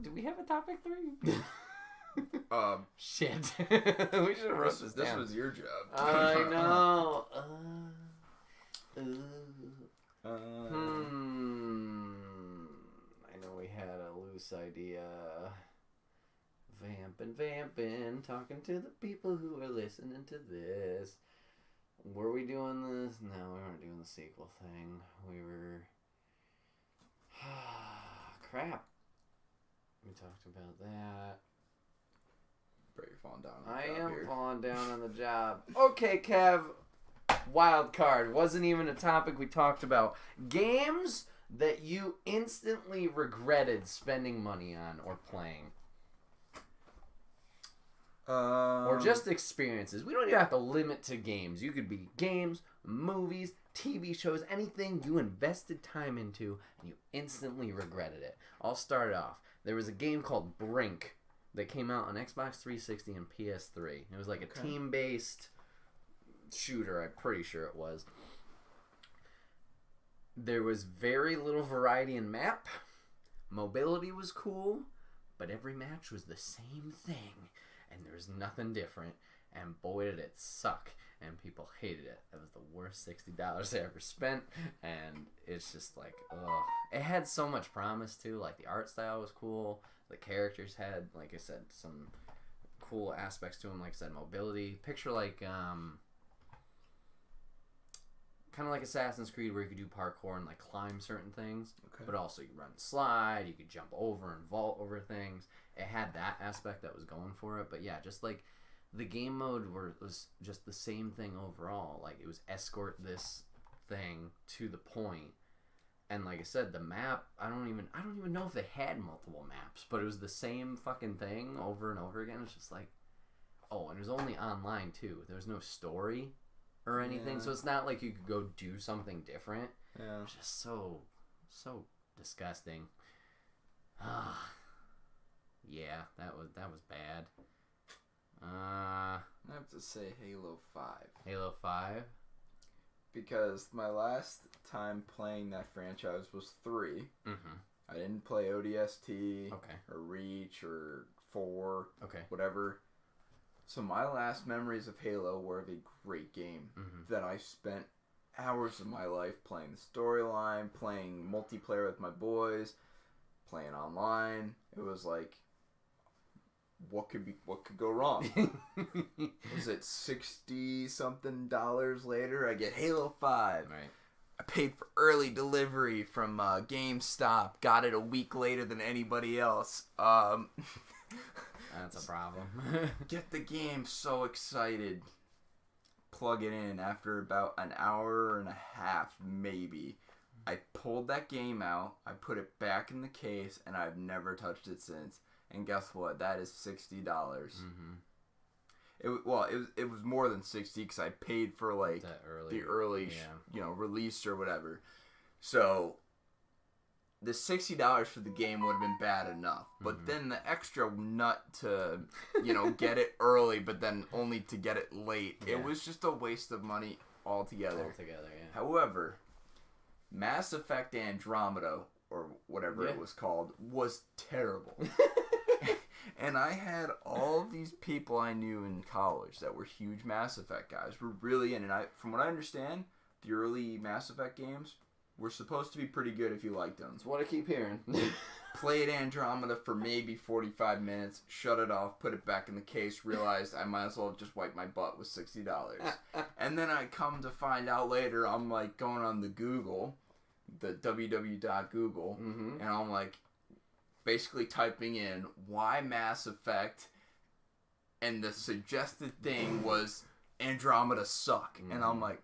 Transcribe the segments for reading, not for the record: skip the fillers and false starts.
Do we have a topic 3? Shit. We should have wrote this down. This was your job. I know. I know we had a loose idea. Vamping, talking to the people who are listening to this. Were we doing this? No, we weren't doing the sequel thing. We were... Crap. We talked about that. Bro, you're falling down on the job I am here. falling down on the job. Okay, Kev. Wild card. Wasn't even a topic we talked about. Games that you instantly regretted spending money on or playing. Or just experiences. We don't even have to limit to games. You could be games, movies, TV shows, anything you invested time into and you instantly regretted it. I'll start it off. There was a game called Brink that came out on Xbox 360 and PS3. It was like a team-based shooter, I'm pretty sure it was. There was very little variety in map. Mobility was cool, but every match was the same thing. And there was nothing different, and boy did it suck, and people hated it. That was the worst $60 I ever spent, and it's just like, ugh. It had so much promise, too. Like, the art style was cool. The characters had, like I said, some cool aspects to them. Like I said, mobility. Picture, like, kind of like Assassin's Creed, where you could do parkour and, like, climb certain things. Okay. But also, you could run slide, you could jump over and vault over things. It had that aspect that was going for it, but yeah, just like the game mode was just the same thing overall. Like it was escort this thing to the point, and like I said, the map. I don't even know if they had multiple maps, but it was the same fucking thing over and over again. It's just like, oh, and it was only online too. There was no story or anything, so it's not like you could go do something different. Yeah, it's just so disgusting. Yeah, that was bad. I have to say Halo 5. Halo 5? Because my last time playing that franchise was 3. Mm-hmm. I didn't play ODST or Reach or 4, whatever. So my last memories of Halo were of a great game that I spent hours of my life playing the storyline, playing multiplayer with my boys, playing online. It was like, what could go wrong? Was it $60-something later? I get Halo 5. Right. I paid for early delivery from GameStop. Got it a week later than anybody else. That's a problem. Get the game, so excited. Plug it in after about an hour and a half, maybe. I pulled that game out. I put it back in the case, and I've never touched it since. And guess what? That is $60. Mm-hmm. It was more than $60 because I paid for like the early release or whatever. So the $60 for the game would have been bad enough, but then the extra nut to get it early, but then only to get it late. Yeah. It was just a waste of money altogether. Yeah. However, Mass Effect Andromeda, or whatever it was called, was terrible. And I had all of these people I knew in college that were huge Mass Effect guys. Were really in, and from what I understand, the early Mass Effect games were supposed to be pretty good if you liked them. That's what I keep hearing. Played Andromeda for maybe 45 minutes, shut it off, put it back in the case, realized I might as well just wipe my butt with $60. And then I come to find out later, I'm like going on the Google, the www.google, and I'm like basically typing in why Mass Effect, and the suggested thing was Andromeda suck. And I'm like,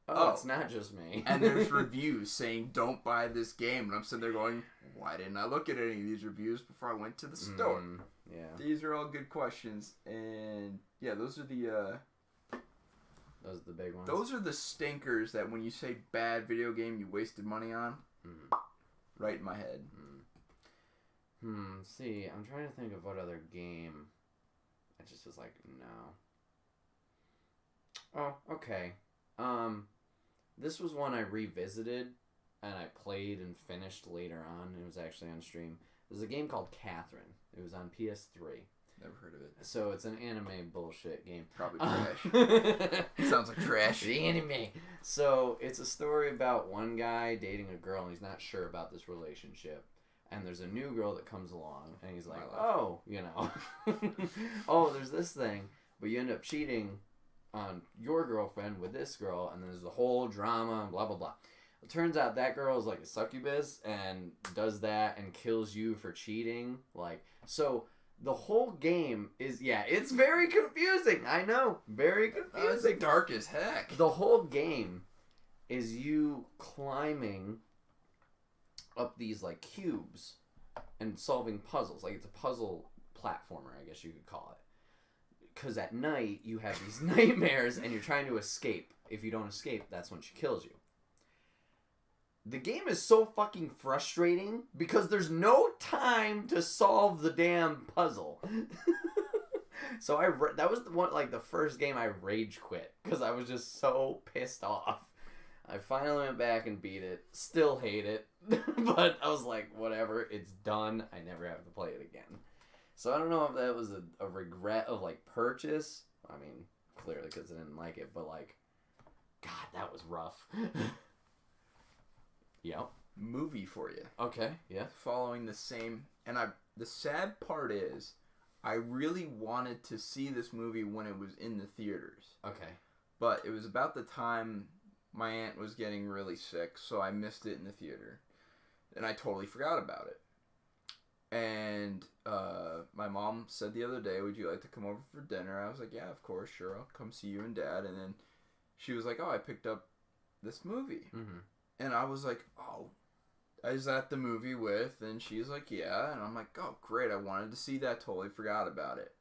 oh, it's not just me. And there's reviews saying don't buy this game, and I'm sitting there going, why didn't I look at any of these reviews before I went to the store? Yeah, these are all good questions, and yeah, those are the big ones. Those are the stinkers that when you say bad video game you wasted money on, right in my head. See, I'm trying to think of what other game I just was like, no. Oh, okay. This was one I revisited and I played and finished later on. It was actually on stream. There's a game called Catherine. It was on PS3. Never heard of it. So it's an anime bullshit game. Probably trash. Sounds like trash. The anime. So it's a story about one guy dating a girl and he's not sure about this relationship. And there's a new girl that comes along and he's like, oh, you know, oh, there's this thing. But you end up cheating on your girlfriend with this girl, and then there's the whole drama and blah, blah, blah. It turns out that girl is like a succubus and does that and kills you for cheating. Like, so the whole game is, yeah, it's very confusing. I know. Very confusing. It's dark as heck. The whole game is you climbing up these, like, cubes and solving puzzles. Like, it's a puzzle platformer, I guess you could call it. Because at night, you have these nightmares and you're trying to escape. If you don't escape, that's when she kills you. The game is so fucking frustrating because there's no time to solve the damn puzzle. So that was the first game I rage quit because I was just so pissed off. I finally went back and beat it. Still hate it, but I was like, whatever, it's done. I never have to play it again. So I don't know if that was a regret of like purchase. I mean, clearly because I didn't like it, but like, God, that was rough. Yep. Movie for you. Okay, yeah. Following the same, and the sad part is, I really wanted to see this movie when it was in the theaters. Okay. But it was about the time my aunt was getting really sick, so I missed it in the theater. And I totally forgot about it. And my mom said the other day, would you like to come over for dinner? I was like, yeah, of course, sure, I'll come see you and Dad. And then she was like, oh, I picked up this movie. Mm-hmm. And I was like, oh, is that the movie with? And she's like, yeah. And I'm like, oh, great. I wanted to see that. Totally forgot about it.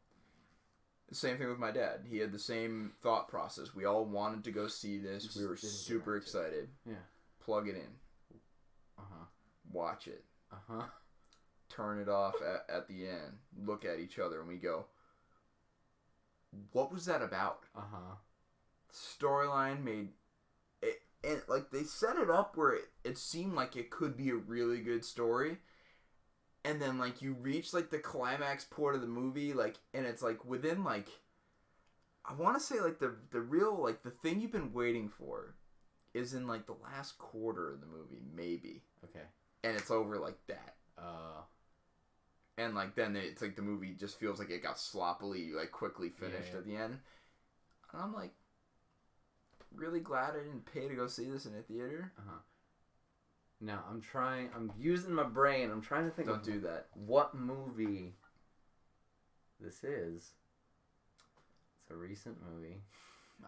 The same thing with my dad. He had the same thought process. We all wanted to go see this. We were super excited. Yeah. Plug it in. Uh-huh. Watch it. Uh-huh. Turn it off at the end. Look at each other and we go, what was that about? Uh-huh. Storyline made... And, like, they set it up where it seemed like it could be a really good story. And then, like, you reach, like, the climax part of the movie, like, and it's, like, within, like... I want to say, like, the real, like, the thing you've been waiting for is in, like, the last quarter of the movie, maybe. Okay. And it's over like that. And, like, then it's, like, the movie just feels like it got sloppily, like, quickly finished at the end. And I'm like... really glad I didn't pay to go see this in a theater. Now, I'm using my brain. I'm trying to think Don't do that. What movie this is. It's a recent movie.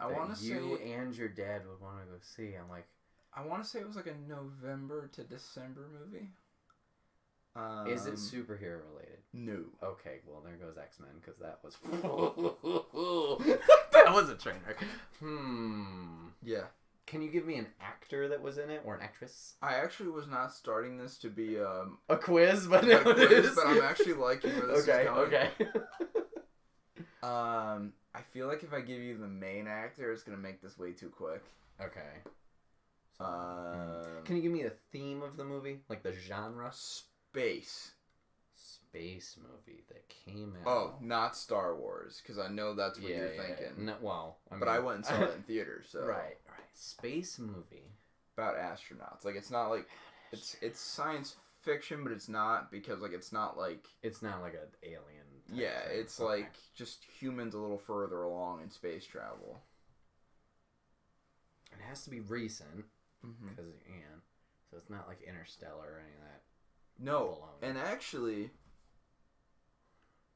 I want to say... you and your dad would want to go see. I'm like... I want to say it was like a November to December movie. Is it superhero related? No. Okay, well, there goes X-Men, because that was... that was a train wreck. Yeah. Can you give me an actor that was in it, or an actress? I actually was not starting this to be a quiz, but no, it is. But I'm actually liking where this is going. Okay. I feel like if I give you the main actor, it's gonna make this way too quick. Okay. Can you give me the theme of the movie, like the genre? Space movie that came out. Oh, not Star Wars, because I know that's what you're thinking. No, well, but I went and saw it in theaters, so right. Space movie about astronauts. Like it's not like it's science fiction, but it's not because like it's not like an alien. Yeah, thing. It's like just humans a little further along in space travel. It has to be recent because so it's not like Interstellar or any of that. No, and actually,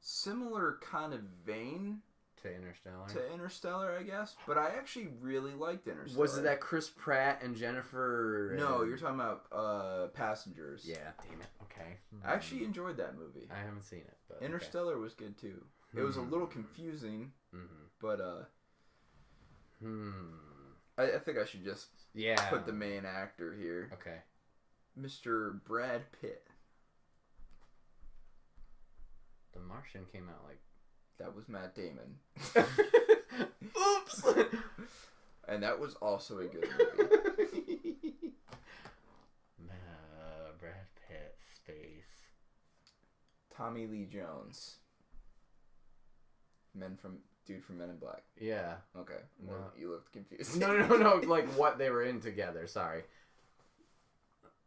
similar kind of vein to Interstellar, I guess. But I actually really liked Interstellar. Was it that Chris Pratt and Jennifer? No, you're talking about Passengers. Yeah, damn it. Okay. I actually enjoyed that movie. I haven't seen it, but Interstellar was good too. It was a little confusing, but I think I should just put the main actor here. Okay. Mr. Brad Pitt. The Martian came out like... That was Matt Damon. Oops! And that was also a good movie. Brad Pitt, space. Tommy Lee Jones. Dude from Men in Black. Yeah. Okay. No. Well, you looked confused. No. Like what they were in together. Sorry.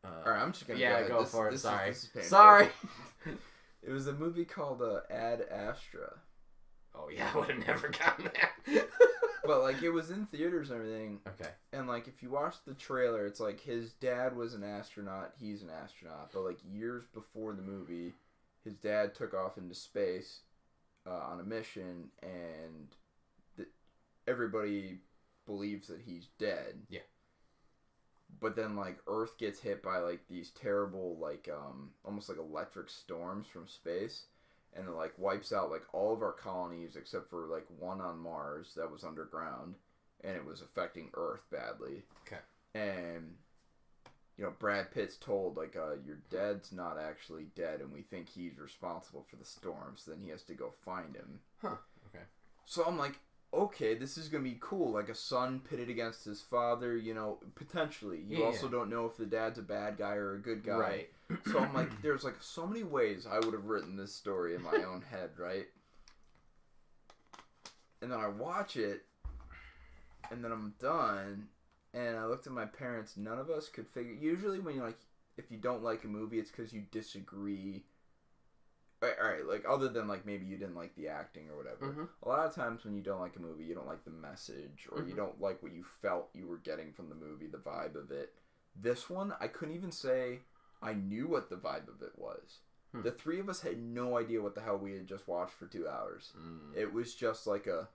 Alright, I'm just gonna go for it. Sorry. Sorry. It was a movie called Ad Astra. Oh yeah, I would have never gotten that. But like it was in theaters and everything. Okay. And like if you watch the trailer, it's like his dad was an astronaut, he's an astronaut. But like years before the movie, his dad took off into space on a mission, and everybody believes that he's dead. Yeah. But then like Earth gets hit by like these terrible like almost like electric storms from space. And it, like, wipes out, like, all of our colonies except for, like, one on Mars that was underground. And it was affecting Earth badly. Okay. And, you know, Brad Pitt's told, like, your dad's not actually dead, and we think he's responsible for the storm. So then he has to go find him. Huh. Okay. So I'm like, okay, this is going to be cool. Like, a son pitted against his father, you know, potentially. You also don't know if the dad's a bad guy or a good guy. Right. So I'm like, there's like so many ways I would have written this story in my own head, right? And then I watch it, and then I'm done, and I looked at my parents. None of us could figure. Usually, when you like, if you don't like a movie, it's because you disagree. All right, like other than like maybe you didn't like the acting or whatever. Mm-hmm. A lot of times when you don't like a movie, you don't like the message, or you don't like what you felt you were getting from the movie, the vibe of it. This one, I couldn't even say I knew what the vibe of it was. The three of us had no idea what the hell we had just watched for 2 hours. It was just like a...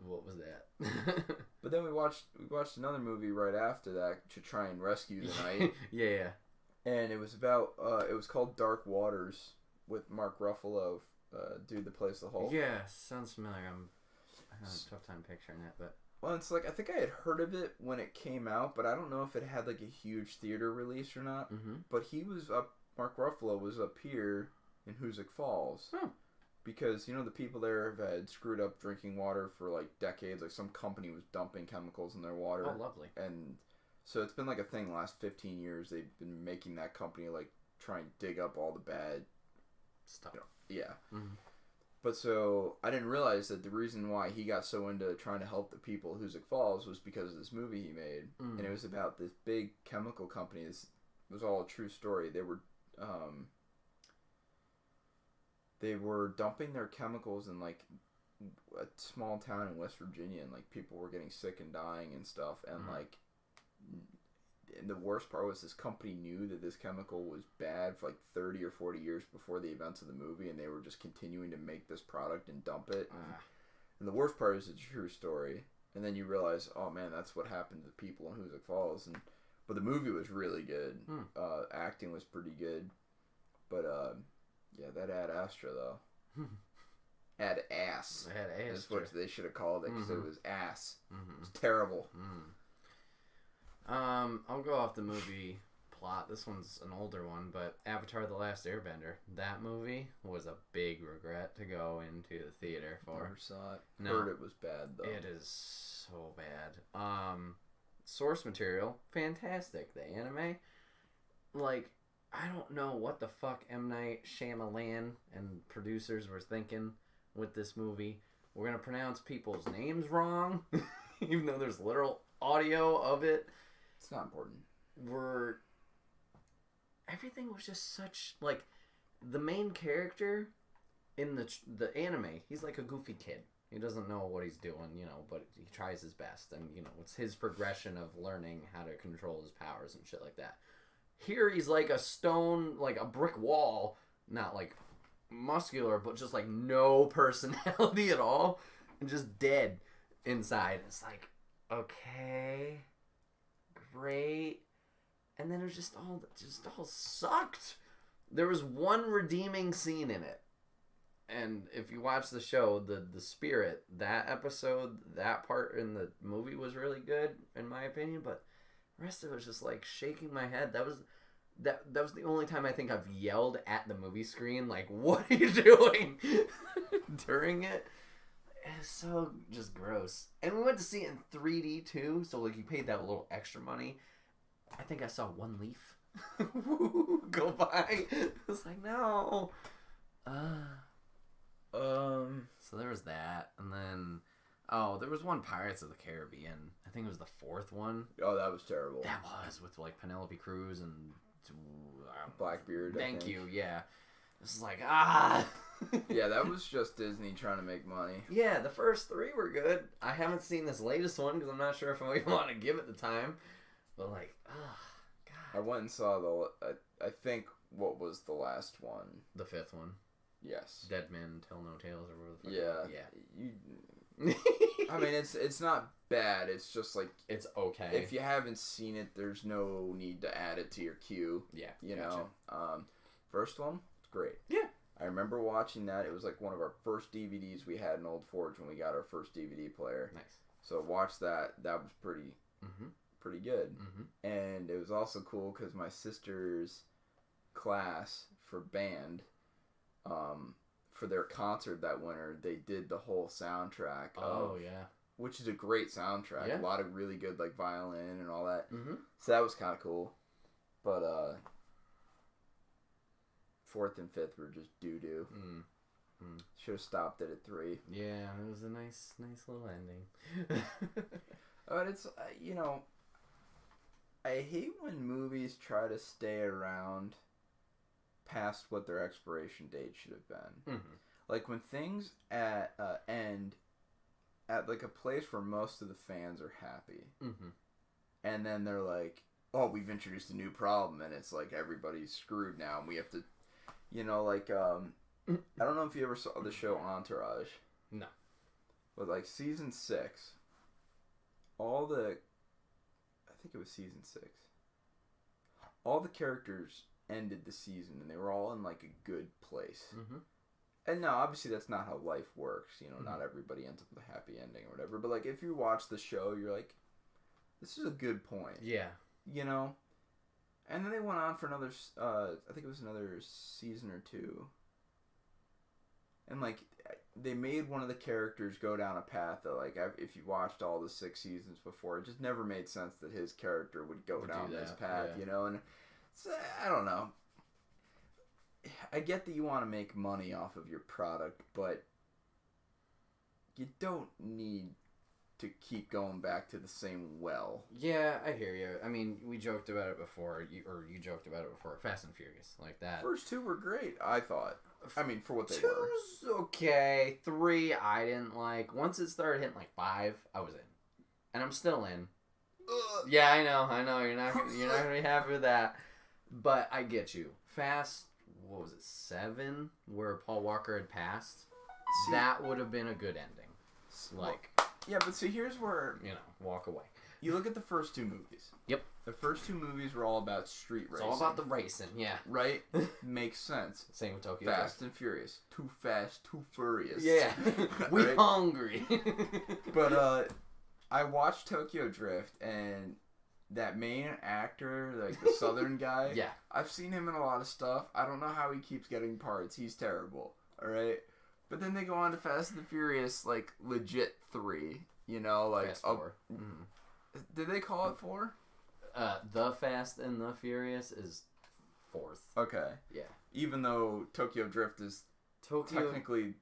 What was that? But then we watched another movie right after that to try and rescue the night. Yeah. And it was about... it was called Dark Waters with Mark Ruffalo, dude that plays the Hulk. Yeah, sounds familiar. I had a tough time picturing it, but... Well, it's like, I think I had heard of it when it came out, but I don't know if it had like a huge theater release or not. Mm-hmm. But he was up, Mark Ruffalo was up here in Hoosick Falls. Because, you know, the people there had screwed up drinking water for like decades. Like some company was dumping chemicals in their water. Oh, lovely. And so it's been like a thing the last 15 years. They've been making that company like try and dig up all the bad stuff. You know, yeah. Mm-hmm. But so, I didn't realize that the reason why he got so into trying to help the people of Hoosick Falls was because of this movie he made. And it was about this big chemical company. This was all a true story. They were dumping their chemicals in, like, a small town in West Virginia. And, like, people were getting sick and dying and stuff. And, like... And the worst part was this company knew that this chemical was bad for like 30 or 40 years before the events of the movie, and they were just continuing to make this product and dump it. And the worst part is it's a true story. And then you realize, oh man, that's what happened to the people in Hoosick Falls. But the movie was really good. Acting was pretty good. But yeah, that Ad Astra though. Ad Ass. Ad Astra. That's what they should have called it, because it was ass. It was terrible. I'll go off the movie plot. This one's an older one, but Avatar: The Last Airbender. That movie was a big regret to go into the theater for. Never saw it. No, heard it was bad though. It is so bad. Source material, fantastic. The anime, like, I don't know what the fuck M. Night Shyamalan and producers were thinking with this movie. We're gonna pronounce people's names wrong, even though there's literal audio of it. It's not important. Everything was just such, like, the main character in the anime, he's like a goofy kid. He doesn't know what he's doing, you know, but he tries his best, and, you know, it's his progression of learning how to control his powers and shit like that. Here he's like a stone, like a brick wall, not like muscular, but just like no personality at all, and just dead inside. It's like, okay, great. And then it was just all sucked. There was one redeeming scene in it. And if you watch the show, the spirit, that episode, that part in the movie was really good, in my opinion, but the rest of it was just like shaking my head. That was the only time I think I've yelled at the movie screen, like, what are you doing? During it. It's so just gross. And we went to see it in 3D too, so like you paid that little extra money. I think I saw one leaf go by. It's like, no. So there was that, and then there was one Pirates of the Caribbean. I think it was the fourth one. Oh, that was terrible. That was with like Penelope Cruz and Blackbeard. Thank you. Yeah. This is like Yeah, that was just Disney trying to make money. Yeah, the first three were good. I haven't seen this latest one because I'm not sure if I want to give it the time. But like, God. I went and saw I think what was the last one? The fifth one. Yes. Dead Men Tell No Tales or whatever the fuck. Yeah. I mean, it's not bad. It's just like it's okay. If you haven't seen it, there's no need to add it to your queue. Yeah. You know. First one, it's great. Yeah. I remember watching that. It was like one of our first DVDs we had in Old Forge when we got our first DVD player. Nice. So watch that. That was pretty good. Mm-hmm. And it was also cool because my sister's class for band, for their concert that winter, they did the whole soundtrack. Which is a great soundtrack. Yeah. A lot of really good like violin and all that. Mm-hmm. So that was kind of cool. But fourth and fifth were just doo-doo. Should have stopped it at 3. Yeah, it was a nice little ending. But it's, I hate when movies try to stay around past what their expiration date should have been. Mm-hmm. Like when things end at like a place where most of the fans are happy. Mm-hmm. And then they're like, oh, we've introduced a new problem, and it's like everybody's screwed now, and we have to, I don't know if you ever saw the show Entourage. No. But like season 6, I think it was season 6, all the characters ended the season, and they were all in like a good place. Mm-hmm. And now, obviously, that's not how life works. Mm-hmm. Not everybody ends up with a happy ending or whatever. But like, if you watch the show, you're like, this is a good point. Yeah. And then they went on for another, I think it was another season or 2. And, like, they made one of the characters go down a path that, like, if you watched all the 6 seasons before, it just never made sense that his character would go down this path, And it's, I don't know. I get that you want to make money off of your product, but you don't need to keep going back to the same well. Yeah, I hear you. I mean, we joked about it before, you joked about it before. Fast and Furious, like that. First 2 were great, I thought. I mean, for what they were. 2's okay. 3, I didn't like. Once it started hitting like 5, I was in, and I'm still in. Yeah, I know. You're not gonna be happy with that, but I get you. Fast, what was it, 7, where Paul Walker had passed? See, that would have been a good ending. Like. Yeah, but see, here's where... walk away. You look at the first 2 movies. Yep. The first 2 movies were all about street racing. It's all about the racing, yeah. Right? Makes sense. Same with Tokyo Fast and Furious. Too fast, too furious. Yeah. We hungry. But, I watched Tokyo Drift, and that main actor, like the southern guy... Yeah. I've seen him in a lot of stuff. I don't know how he keeps getting parts. He's terrible. Alright? But then they go on to Fast and the Furious, like, legit 3. Like... Fast 4. Mm-hmm. Did they call it 4? The Fast and the Furious is 4th. Okay. Yeah. Even though Tokyo Drift is technically...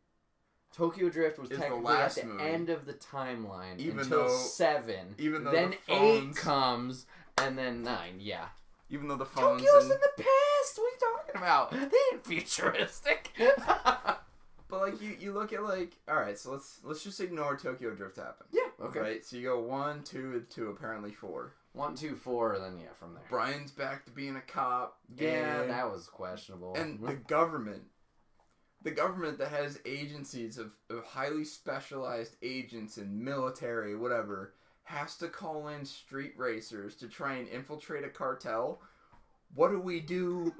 Tokyo Drift was technically the last at the movie. end of the timeline Even until though, 7. Even though then the phones, 8 comes, and then 9, yeah. Even though the phones... Tokyo's in the past! What are you talking about? They ain't futuristic. But, like, you look at, like... Alright, so let's just ignore Tokyo Drift happened. Yeah, okay. Right? So you go 1, 2, and 2, apparently 4. 1, 2, 4, then yeah, from there. Brian's back to being a cop. Yeah, that was questionable. And the government that has agencies of highly specialized agents and military, whatever, has to call in street racers to try and infiltrate a cartel. What do we do?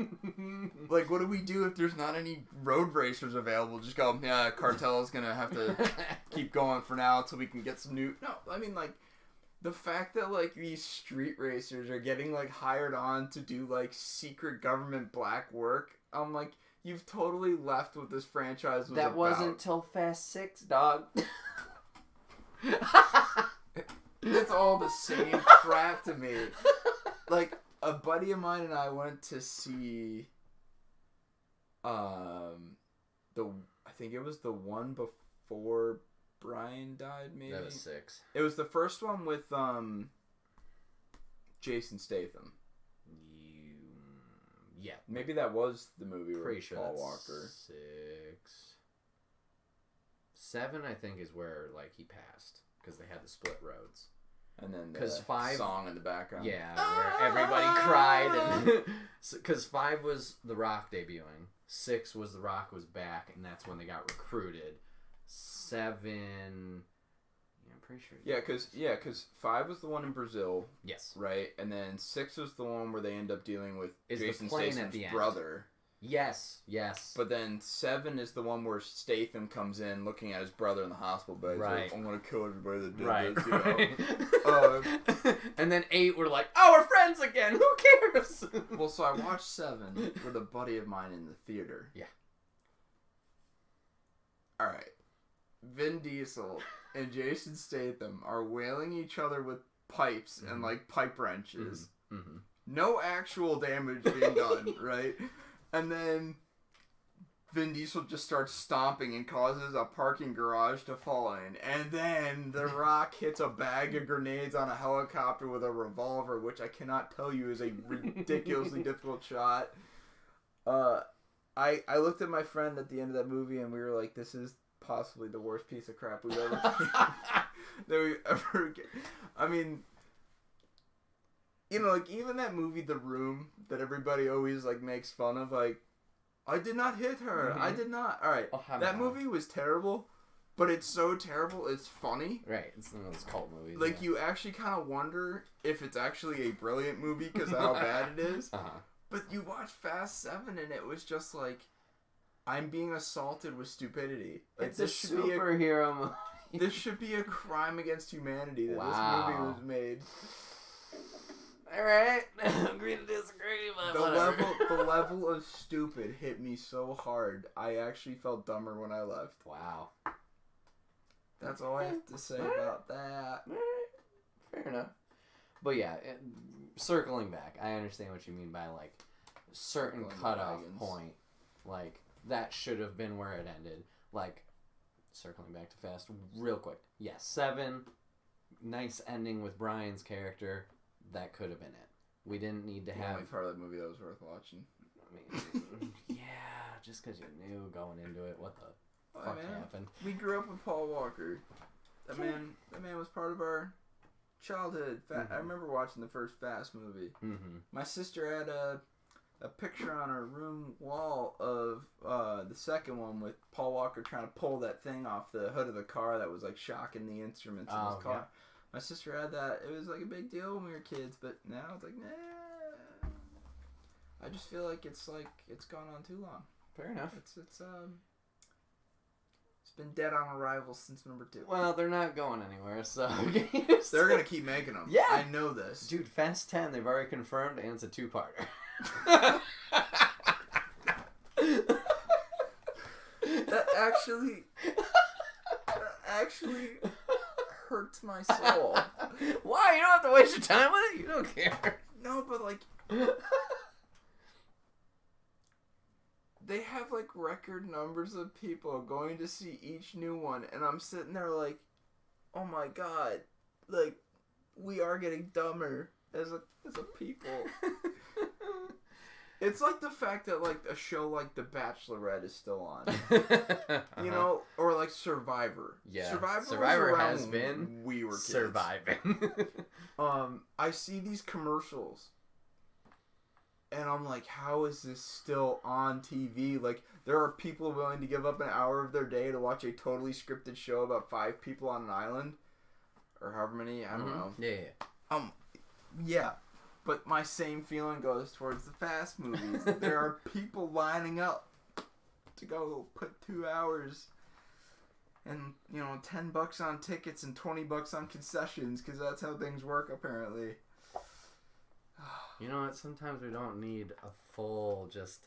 Like, what do we do if there's not any road racers available? Just go, yeah, cartel is going to have to keep going for now until we can get some new... No, I mean, like, the fact that, like, these street racers are getting, like, hired on to do, like, secret government black work, I'm like, you've totally left what this franchise was that about. Wasn't till Fast 6, dog. It's all the same crap to me. Like... A buddy of mine and I went to see I think it was the one before Brian died, maybe. That was 6. It was the first one with Jason Statham. Yeah. Maybe that was the movie Pretty with sure Paul that's Walker. 6. 7, I think, is where like he passed because they had to split roads. And then the 5, song in the background. Yeah, where everybody cried. And because 5 was The Rock debuting. 6 was The Rock was back, and that's when they got recruited. 7... Yeah, I'm pretty sure. Yeah, because 5 was the one in Brazil. Yes. Right? And then 6 was the one where they end up dealing with Jason Statham's brother. Yes. But then 7 is the one where Statham comes in looking at his brother in the hospital bed. Right. Like, I'm going to kill everybody that did this, you know? And then 8, we're like, oh, we're friends again. Who cares? Well, so I watched 7 with a buddy of mine in the theater. Yeah. All right. Vin Diesel and Jason Statham are wailing each other with pipes and, like, pipe wrenches. Mm-hmm. No actual damage being done, right? And then Vin Diesel just starts stomping and causes a parking garage to fall in. And then The Rock hits a bag of grenades on a helicopter with a revolver, which I cannot tell you is a ridiculously difficult shot. I looked at my friend at the end of that movie and we were like, this is possibly the worst piece of crap we've ever get. I mean... You know, like, even that movie, The Room, that everybody always, like, makes fun of, like, I did not hit her. Mm-hmm. I did not. All right. That movie was terrible, but it's so terrible, it's funny. Right. It's one of those cult movies. Like, you actually kind of wonder if it's actually a brilliant movie because of how bad it is. Uh-huh. But you watch Fast 7, and it was just like, I'm being assaulted with stupidity. Like, it's a superhero movie. This should be a crime against humanity that this movie was made. Alright, agree to disagree, but the level of stupid hit me so hard, I actually felt dumber when I left. Wow. That's all I have to say about that. Fair enough. But yeah, circling back, I understand what you mean by, like, certain cutoff point. Like, that should have been where it ended. Like, circling back to Fast real quick. Yes, 7, nice ending with Brian's character. That could have been it. We didn't need to have... The only part of that movie that was worth watching. I mean, yeah, just because you knew going into it what the fuck happened. We grew up with Paul Walker. That man was part of our childhood. I remember watching the first Fast movie. Mm-hmm. My sister had a picture on her room wall of the second one with Paul Walker trying to pull that thing off the hood of the car that was like shocking the instruments in his car. Yeah. My sister had that. It was like a big deal when we were kids, but now it's like, nah. I just feel like it's gone on too long. Fair enough. It's been dead on arrival since number 2. Well, they're not going anywhere, so they're gonna keep making them. Yeah, I know this, dude. Fast 10, they've already confirmed, and it's a 2-parter. That actually hurts my soul. Why? You don't have to waste your time with it? You don't care. No, but like they have like record numbers of people going to see each new one, and I'm sitting there like, oh my god, like we are getting dumber as a people. It's like the fact that, like, a show like The Bachelorette is still on. You know? Or, like, Survivor. Yeah. Survivor has been we were kids. Surviving. I see these commercials, and I'm like, how is this still on TV? Like, there are people willing to give up an hour of their day to watch a totally scripted show about 5 people on an island. Or however many, I don't know. Yeah. Yeah. But my same feeling goes towards the Fast movies. There are people lining up to go put 2 hours and, you know, $10 on tickets and $20 on concessions, because that's how things work, apparently. You know what? Sometimes we don't need a full, just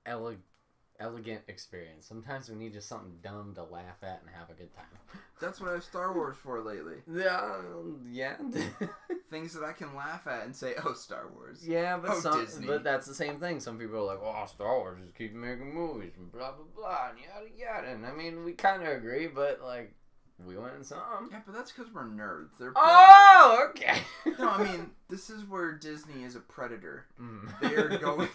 elegant experience. Sometimes we need just something dumb to laugh at and have a good time. That's what I have Star Wars for lately. Yeah. things that I can laugh at and say, "Oh, Star Wars." Yeah, but Disney. But that's the same thing. Some people are like, "Oh, Star Wars just keep making movies and blah blah blah and yada yada." And I mean, we kind of agree, but like, we went in some. Yeah, but that's because we're nerds. Oh, okay. No, I mean, this is where Disney is a predator. They are going.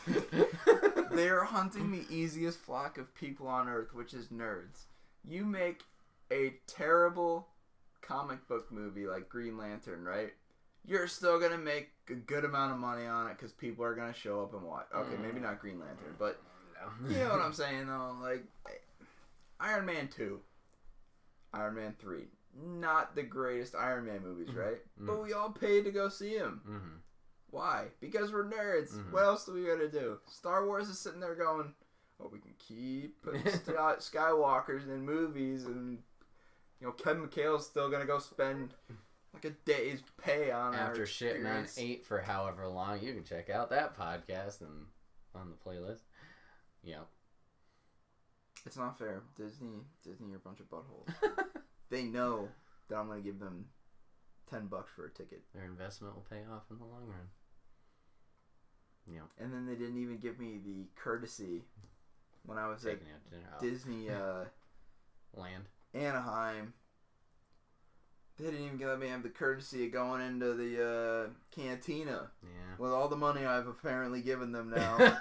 They are hunting the easiest flock of people on Earth, which is nerds. You make a terrible comic book movie like Green Lantern, right? You're still going to make a good amount of money on it because people are going to show up and watch. Okay, maybe not Green Lantern, but you know what I'm saying, though? Like, Iron Man 2, Iron Man 3, not the greatest Iron Man movies, right? But we all paid to go see them. Why? Because we're nerds. What else do we got to do? Star Wars is sitting there going, oh, we can keep putting Skywalkers in movies, and you know, Kevin McHale's still going to go spend like a day's pay on after shitting on 8 for however long. You can check out that podcast and on the playlist. Yeah. It's not fair. Disney, you're a bunch of buttholes. They know that I'm going to give them $10 for a ticket. Their investment will pay off in the long run. Yeah. And then they didn't even give me the courtesy when I was at Disney Land. Anaheim. They didn't even let me have the courtesy of going into the cantina. Yeah. With all the money I've apparently given them now.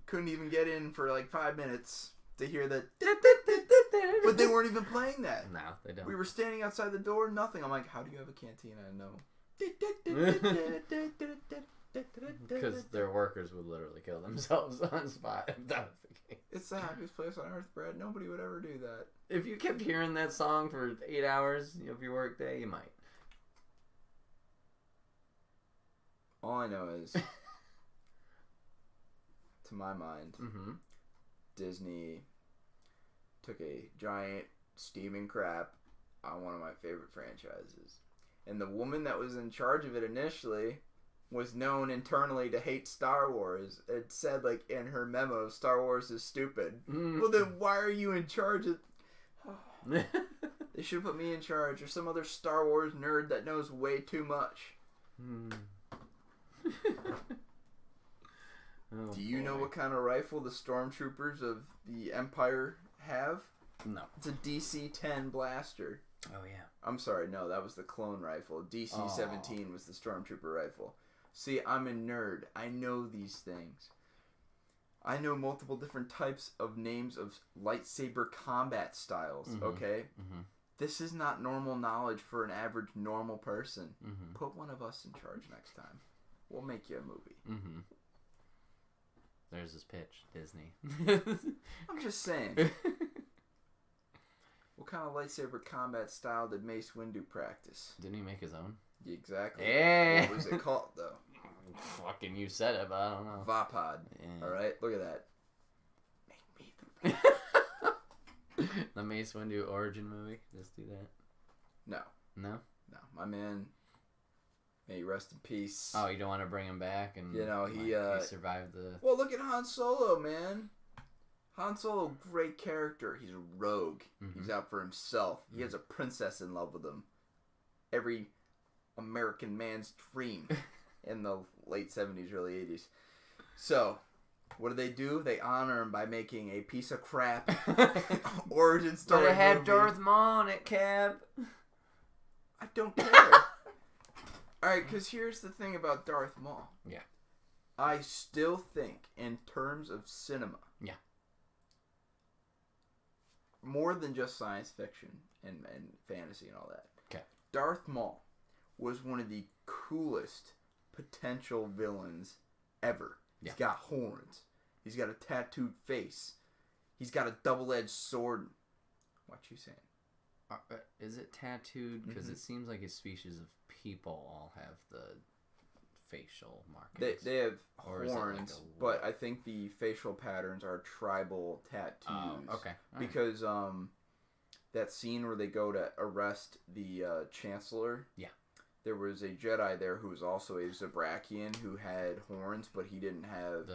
Couldn't even get in for like 5 minutes to hear that. But they weren't even playing that. No, they don't. We were standing outside the door, nothing. I'm like, how do you have a cantina? No. Because their workers would literally kill themselves on spot if that was the case. It's the happiest place on earth, Brad. Nobody would ever do that. If you kept hearing that song for 8 hours of your work day, you might. All I know is, to my mind, Disney took a giant steaming crap on one of my favorite franchises. And the woman that was in charge of it initially was known internally to hate Star Wars. It said, like, in her memo, Star Wars is stupid. Well, then why are you in charge of... They should have put me in charge, or some other Star Wars nerd that knows way too much. Do you know what kind of rifle the stormtroopers of the Empire have? No. It's a DC-10 blaster. Oh, yeah. I'm sorry, no, that was the clone rifle. DC-17 was the stormtrooper rifle. See, I'm a nerd. I know these things. I know multiple different types of names of lightsaber combat styles, okay? This is not normal knowledge for an average normal person. Put one of us in charge next time. We'll make you a movie. There's his pitch, Disney. I'm just saying. What kind of lightsaber combat style did Mace Windu practice? Didn't he make his own? Exactly. Hey! What was it called, though? Fucking you said it, but I don't know. Vapod. Yeah. Alright, look at that. Make me the The Mace Windu origin movie? Just do that? No. No? No. My man, may he rest in peace. Oh, you don't want to bring him back? And you know, he survived the... Well, look at Han Solo, man. Han Solo, great character. He's a rogue. He's out for himself. He has a princess in love with him. Every American man's dream in the late 70s, early 80s. So, what do? They honor him by making a piece of crap origin story. But it had Darth Maul in it, Cap. I don't care. Alright, because here's the thing about Darth Maul. Yeah. I still think, in terms of cinema, yeah, more than just science fiction and fantasy and all that. Okay. Darth Maul was one of the coolest potential villains ever. Yeah. He's got horns. He's got a tattooed face. He's got a double-edged sword. What you saying? Is it tattooed? Because it seems like his species of people all have the facial markings. They have horns, but I think the facial patterns are tribal tattoos. Okay. Because that scene where they go to arrest the Chancellor. Yeah. there was a Jedi there who was also a Zabrakian who had horns, but he didn't have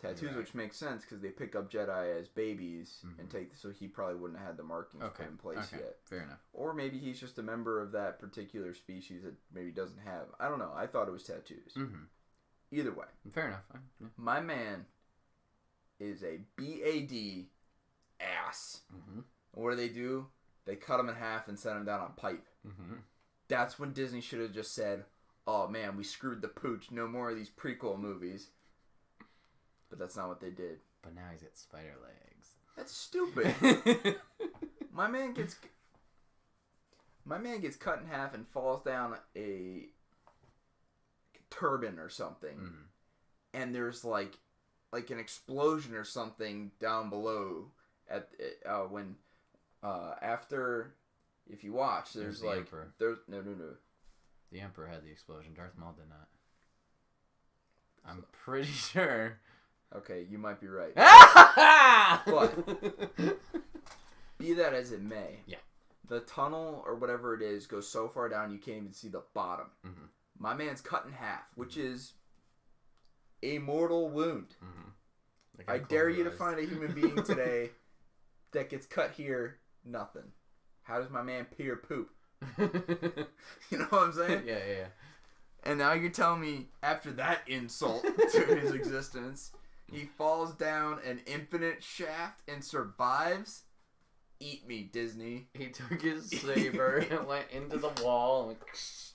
tattoos, right. Which makes sense because they pick up Jedi as babies and so he probably wouldn't have had the markings put in place yet. Fair enough. Or maybe he's just a member of that particular species that maybe doesn't have. I don't know. I thought it was tattoos. Mm-hmm. Either way. Fair enough. Yeah. My man is a BAD ass. Mm-hmm. And what do? They cut him in half and send him down a pipe. Mm-hmm. That's when Disney should have just said, oh man, we screwed the pooch. No more of these prequel movies. But that's not what they did. But now he's got spider legs. That's stupid. My man gets cut in half and falls down a turbine or something. Mm-hmm. And there's like an explosion or something down below at when after. If you watch, there's the Emperor. There's no. The Emperor had the explosion. Darth Maul did not. I'm pretty sure. Okay, you might be right. But be that as it may, the tunnel or whatever it is goes so far down you can't even see the bottom. Mm-hmm. My man's cut in half, which is a mortal wound. Mm-hmm. I dare you to find a human being today that gets cut here. Nothing. How does my man pee or poop? You know what I'm saying? Yeah. And now you're telling me after that insult to his existence, he falls down an infinite shaft and survives? Eat me, Disney. He took his saber and went into the wall and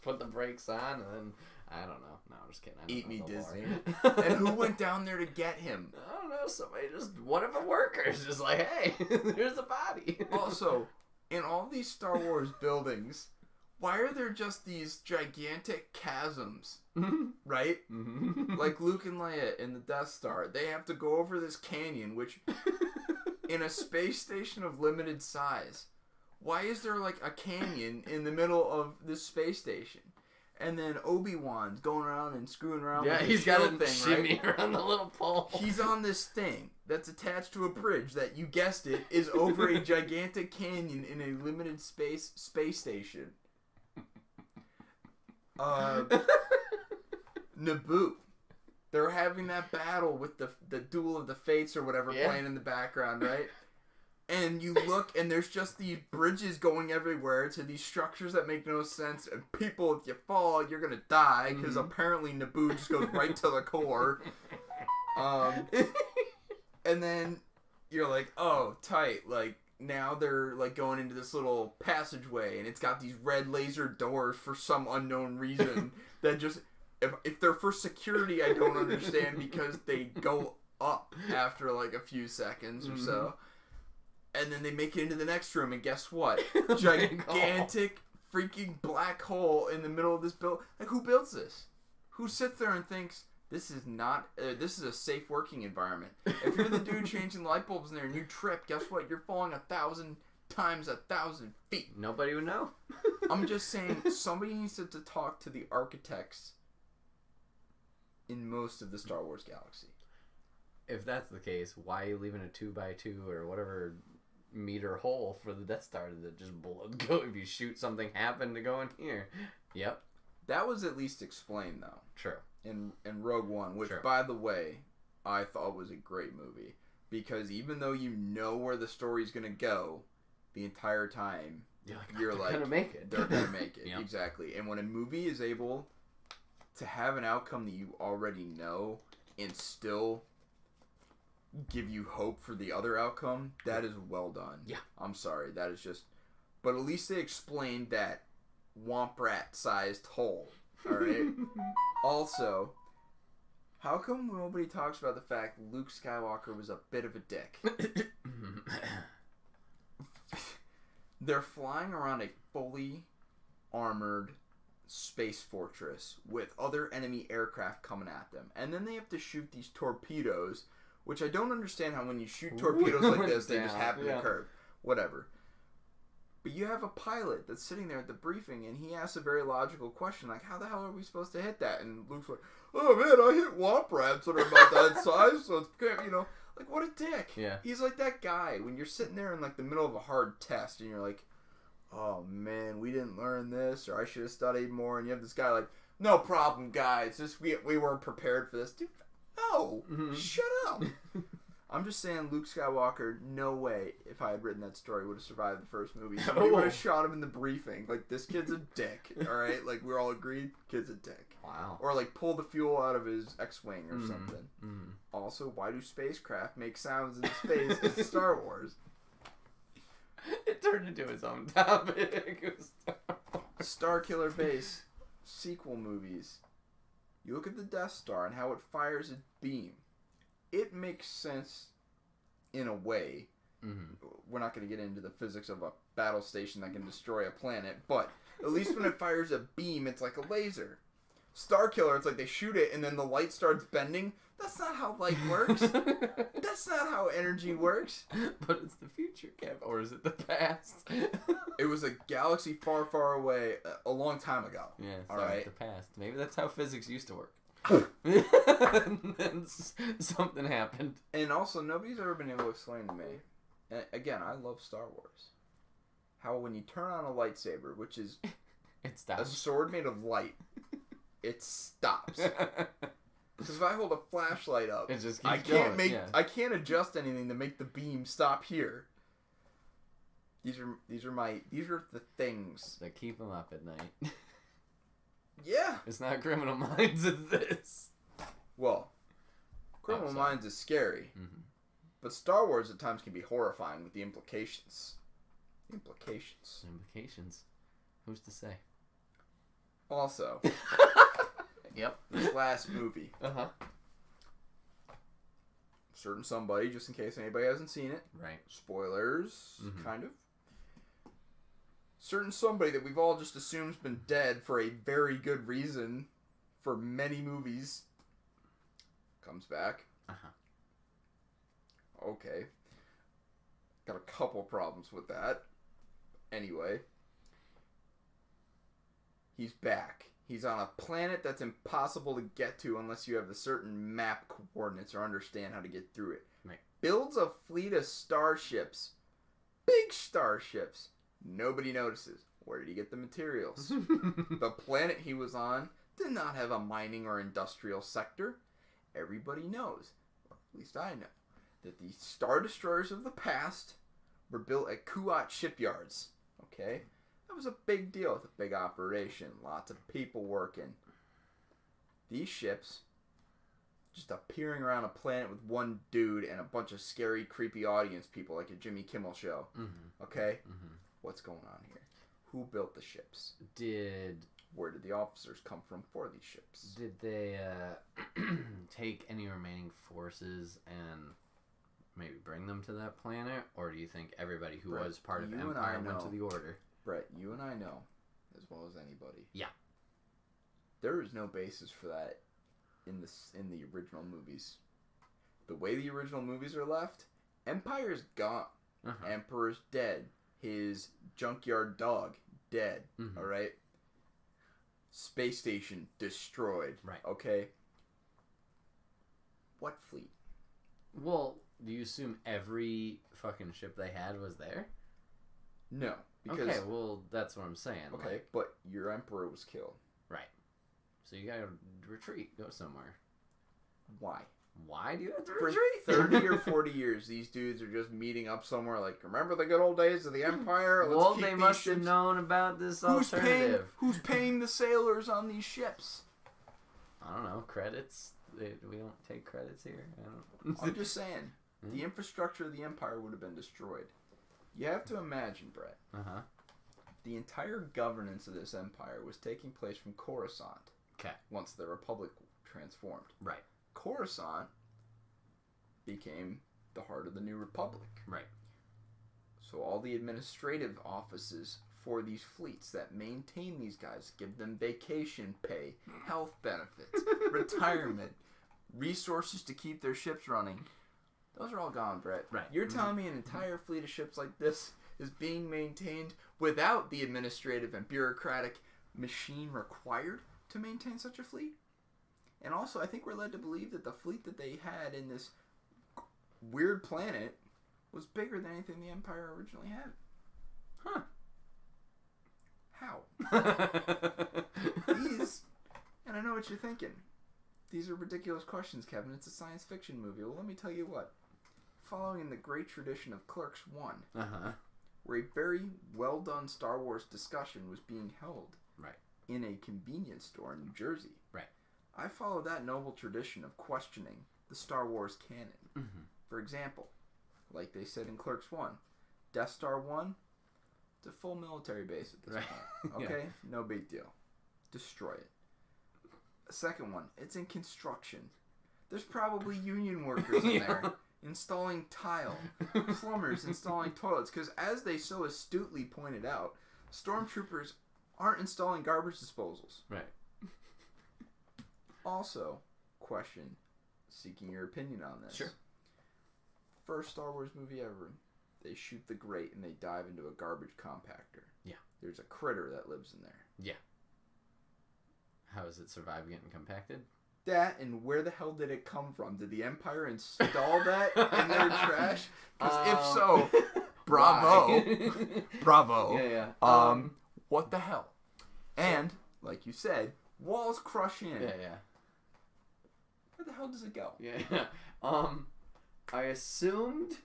put the brakes on and then... I don't know. No, I'm just kidding. Eat me, Disney. And who went down there to get him? I don't know. Somebody one of the workers just like, hey, there's a body. Also... in all these Star Wars buildings, why are there just these gigantic chasms? Right? Mm-hmm. Like Luke and Leia in the Death Star. They have to go over this canyon, which, in a space station of limited size, why is there like a canyon in the middle of this space station? And then Obi-Wan's going around and screwing around with he's got a thing, shimmy right? Around the little pole. He's on this thing that's attached to a bridge that, you guessed it, is over a gigantic canyon in a limited space station. Naboo. They're having that battle with the Duel of the Fates or whatever playing in the background, right? And you look, and there's just these bridges going everywhere to these structures that make no sense. And people, if you fall, you're gonna die because apparently Naboo just goes right to the core. And then you're like, oh, tight. Like now they're like going into this little passageway, and it's got these red laser doors for some unknown reason that just if they're for security, I don't understand because they go up after like a few seconds or so. And then they make it into the next room, and guess what? Gigantic freaking black hole in the middle of this build. Like, who builds this? Who sits there and thinks, this is not, this is a safe working environment? If you're the dude changing light bulbs in there and you trip, guess what? You're falling 1,000 times 1,000 feet. Nobody would know. I'm just saying, somebody needs to talk to the architects in most of the Star Wars galaxy. If that's the case, why are you leaving a 2x2 or whatever meter hole for the Death Star to just go if you shoot something happen to go in here? Yep. That was at least explained though. True. In Rogue One, which by the way, I thought was a great movie because even though you know where the story's gonna go, the entire time you're like, they're gonna make it. They're gonna make it. Yep. Exactly. And when a movie is able to have an outcome that you already know and still give you hope for the other outcome, that is well done. Yeah. I'm sorry. That is just... But at least they explained that womp rat-sized hole. Alright? Also, how come nobody talks about the fact Luke Skywalker was a bit of a dick? They're flying around a fully armored space fortress with other enemy aircraft coming at them. And then they have to shoot these torpedoes, which I don't understand how when you shoot torpedoes like this, they just happen to curve. Whatever. But you have a pilot that's sitting there at the briefing, and he asks a very logical question, like, how the hell are we supposed to hit that? And Luke's like, oh man, I hit womp rats that are about that size, so it's, you know, like, what a dick. Yeah. He's like that guy when you're sitting there in, like, the middle of a hard test, and you're like, oh man, we didn't learn this, or I should have studied more. And you have this guy like, no problem, guys. Just we weren't prepared for this. Dude, no, shut up. I'm just saying, Luke Skywalker, no way, if I had written that story, would have survived the first movie. Somebody would have shot him in the briefing. Like, this kid's a dick, alright? Like, we're all agreed, kid's a dick. Wow. Or, like, pull the fuel out of his X-Wing or something. Mm. Also, why do spacecraft make sounds in space? It's Star Wars. It turned into its own topic. Starkiller Base, sequel movies. You look at the Death Star and how it fires its beam. It makes sense in a way. Mm-hmm. We're not going to get into the physics of a battle station that can destroy a planet, but at least when it fires a beam, it's like a laser. Starkiller, it's like they shoot it and then the light starts bending. That's not how light works. That's not how energy works. But it's the future, Kev. Or is it the past? It was a galaxy far, far away a long time ago. Yeah, all right. The past. Maybe that's how physics used to work. And then something happened. And also, nobody's ever been able to explain to me. And again, I love Star Wars. How when you turn on a lightsaber, which is a sword made of light, it stops. Because if I hold a flashlight up, it just keeps going. I can't adjust anything to make the beam stop here. These are the things that keep them up at night. Yeah. It's not Criminal Minds, it's this. Well, Criminal Minds is scary. Mm-hmm. But Star Wars at times can be horrifying with the implications. Implications? Who's to say? Also. Yep. This last movie. Uh-huh. Certain somebody, just in case anybody hasn't seen it. Right. Spoilers, kind of. Certain somebody that we've all just assumed has been dead for a very good reason for many movies comes back. Uh-huh. Okay. Got a couple problems with that. Anyway. He's back. He's on a planet that's impossible to get to unless you have the certain map coordinates or understand how to get through it. Right. Builds a fleet of starships. Big starships. Nobody notices. Where did he get the materials? The planet he was on did not have a mining or industrial sector. Everybody knows, or at least I know, that the Star Destroyers of the past were built at Kuat shipyards. Okay? That was a big deal. It's a big operation. Lots of people working. These ships just appearing around a planet with one dude and a bunch of scary, creepy audience people like a Jimmy Kimmel show. Mm-hmm. Okay? Mm-hmm. What's going on here? Who built the ships? Where did the officers come from for these ships? Did they take any remaining forces and maybe bring them to that planet? Or do you think everybody who was part of Empire went to the Order? Brett, you and I know, as well as anybody. Yeah. There is no basis for that in the original movies. The way the original movies are left, Empire's gone. Uh-huh. Emperor's dead. His junkyard dog, dead. Mm-hmm. Alright? Space station, destroyed. Right. Okay? What fleet? Well, do you assume every fucking ship they had was there? No. Because, okay, well, that's what I'm saying. Okay, like, but your emperor was killed. Right. So you gotta retreat. Go somewhere. Why? Why do you have to For retreat? 30 or 40 years, these dudes are just meeting up somewhere like, remember the good old days of the Empire? Well, they must have known about this alternative. Who's paying the sailors on these ships? I don't know. Credits? We don't take credits here. I'm just saying. The infrastructure of the Empire would have been destroyed. You have to imagine, Brett. Uh-huh. The entire governance of this empire was taking place from Coruscant. Okay. Once the Republic transformed. Right. Coruscant became the heart of the new Republic. Right. So all the administrative offices for these fleets that maintain these guys, give them vacation pay, health benefits, retirement, resources to keep their ships running. Those are all gone, Brett. Right. You're telling me an entire fleet of ships like this is being maintained without the administrative and bureaucratic machine required to maintain such a fleet? And also, I think we're led to believe that the fleet that they had in this weird planet was bigger than anything the Empire originally had. Huh. How? These, and I know what you're thinking. These are ridiculous questions, Kevin. It's a science fiction movie. Well, let me tell you what. Following in the great tradition of Clerks 1, where a very well-done Star Wars discussion was being held in a convenience store in New Jersey, I follow that noble tradition of questioning the Star Wars canon. For example, like they said in Clerks 1, Death Star 1, it's a full military base at this point. Okay? No big deal. Destroy it. The second one, it's in construction. There's probably union workers in there installing tile, plumbers installing toilets, because as they so astutely pointed out, stormtroopers aren't installing garbage disposals. Right. Also, question, seeking your opinion on this. Sure. First Star Wars movie ever, they shoot the grate and they dive into a garbage compactor. Yeah. There's a critter that lives in there. Yeah. How does it survive getting compacted? That, and where the hell did it come from? Did the Empire install that in their trash? Because if so, bravo. Bravo. Yeah. What the hell? And, like you said, walls crush in. Yeah. Where the hell does it go? Yeah. I assumed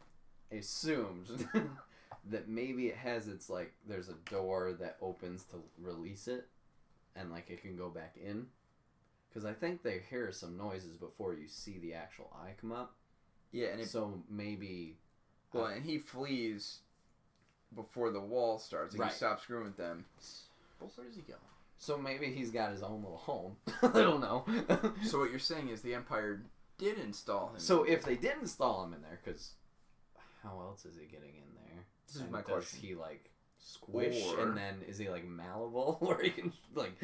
that maybe it has its, like, there's a door that opens to release it, and, like, it can go back in. Because I think they hear some noises before you see the actual eye come up. Yeah, and so maybe... Well, and he flees before the wall starts, and he stops screwing with them. Well, where does he go? So maybe he's got his own little home. I don't know. So what you're saying is the Empire did install him. So if they did install him in there, because how else is he getting in there? This is my question. Does he, like... Squish, and then is he like malleable where he can like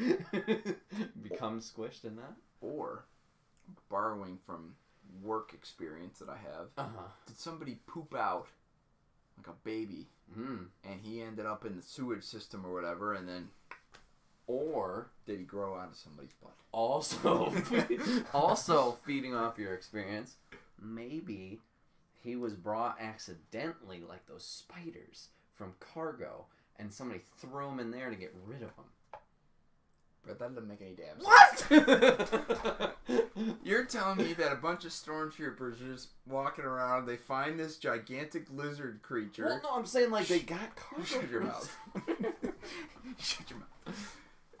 become squished in that? Or borrowing from work experience that I have, did somebody poop out like a baby, and he ended up in the sewage system or whatever, and then, or did he grow out of somebody's butt? Also feeding off your experience, maybe he was brought accidentally like those spiders from cargo, and somebody threw him in there to get rid of him. But that doesn't make any damn sense. What? You're telling me that a bunch of stormtroopers are just walking around, they find this gigantic lizard creature. Well, no, I'm saying like they got cargo. Shut your mouth. Shut your mouth.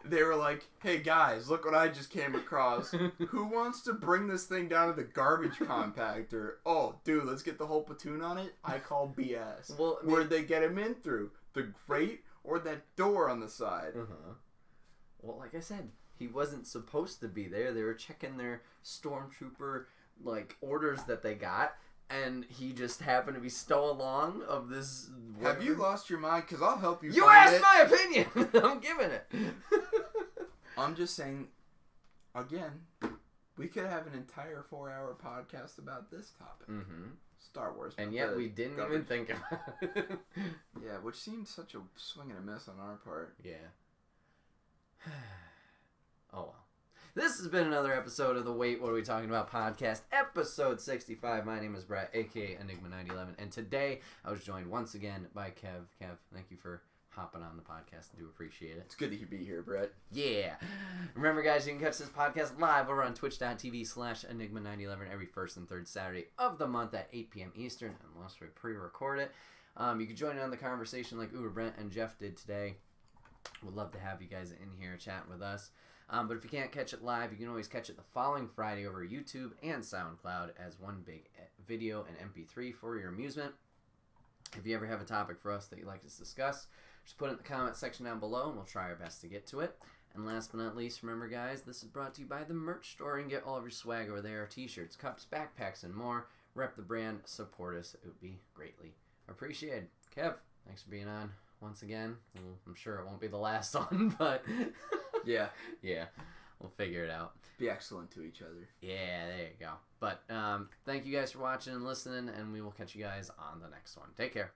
They were like, hey guys, look what I just came across. Who wants to bring this thing down to the garbage compactor? Oh, dude, let's get the whole platoon on it? I call BS. Well, where'd they get him in through? The grate or that door on the side? Well, like I said, he wasn't supposed to be there. They were checking their stormtrooper, like, orders that they got. And he just happened to be stowed along of this... Have you lost your mind? Because I'll help you find asked it. My opinion! I'm giving it. I'm just saying, again, we could have an entire 4-hour podcast about this topic. Star Wars. And yet we didn't even think about it. Yeah, which seemed such a swing and a miss on our part. Yeah. Oh, well. This has been another episode of the Wait, What Are We Talking About podcast, episode 65. My name is Bret, a.k.a. Enigma911, and today I was joined once again by Kev. Kev, thank you for hopping on the podcast. I do appreciate it. It's good that you be here, Bret. Yeah. Remember, guys, you can catch this podcast live over on twitch.tv/Enigma911 every first and third Saturday of the month at 8 p.m. Eastern, unless we pre-record it. You can join in on the conversation like Uber, Brent, and Jeff did today. We'd love to have you guys in here chatting with us. But if you can't catch it live, you can always catch it the following Friday over YouTube and SoundCloud as one big video and MP3 for your amusement. If you ever have a topic for us that you'd like us to discuss, just put it in the comment section down below and we'll try our best to get to it. And last but not least, remember guys, this is brought to you by the merch store. You can get all of your swag over there, t-shirts, cups, backpacks, and more. Rep the brand, support us. It would be greatly appreciated. Kev, thanks for being on once again. I'm sure it won't be the last one, but... Yeah, we'll figure it out. Be excellent to each other. Yeah, there you go. But thank you guys for watching and listening, and we will catch you guys on the next one. Take care.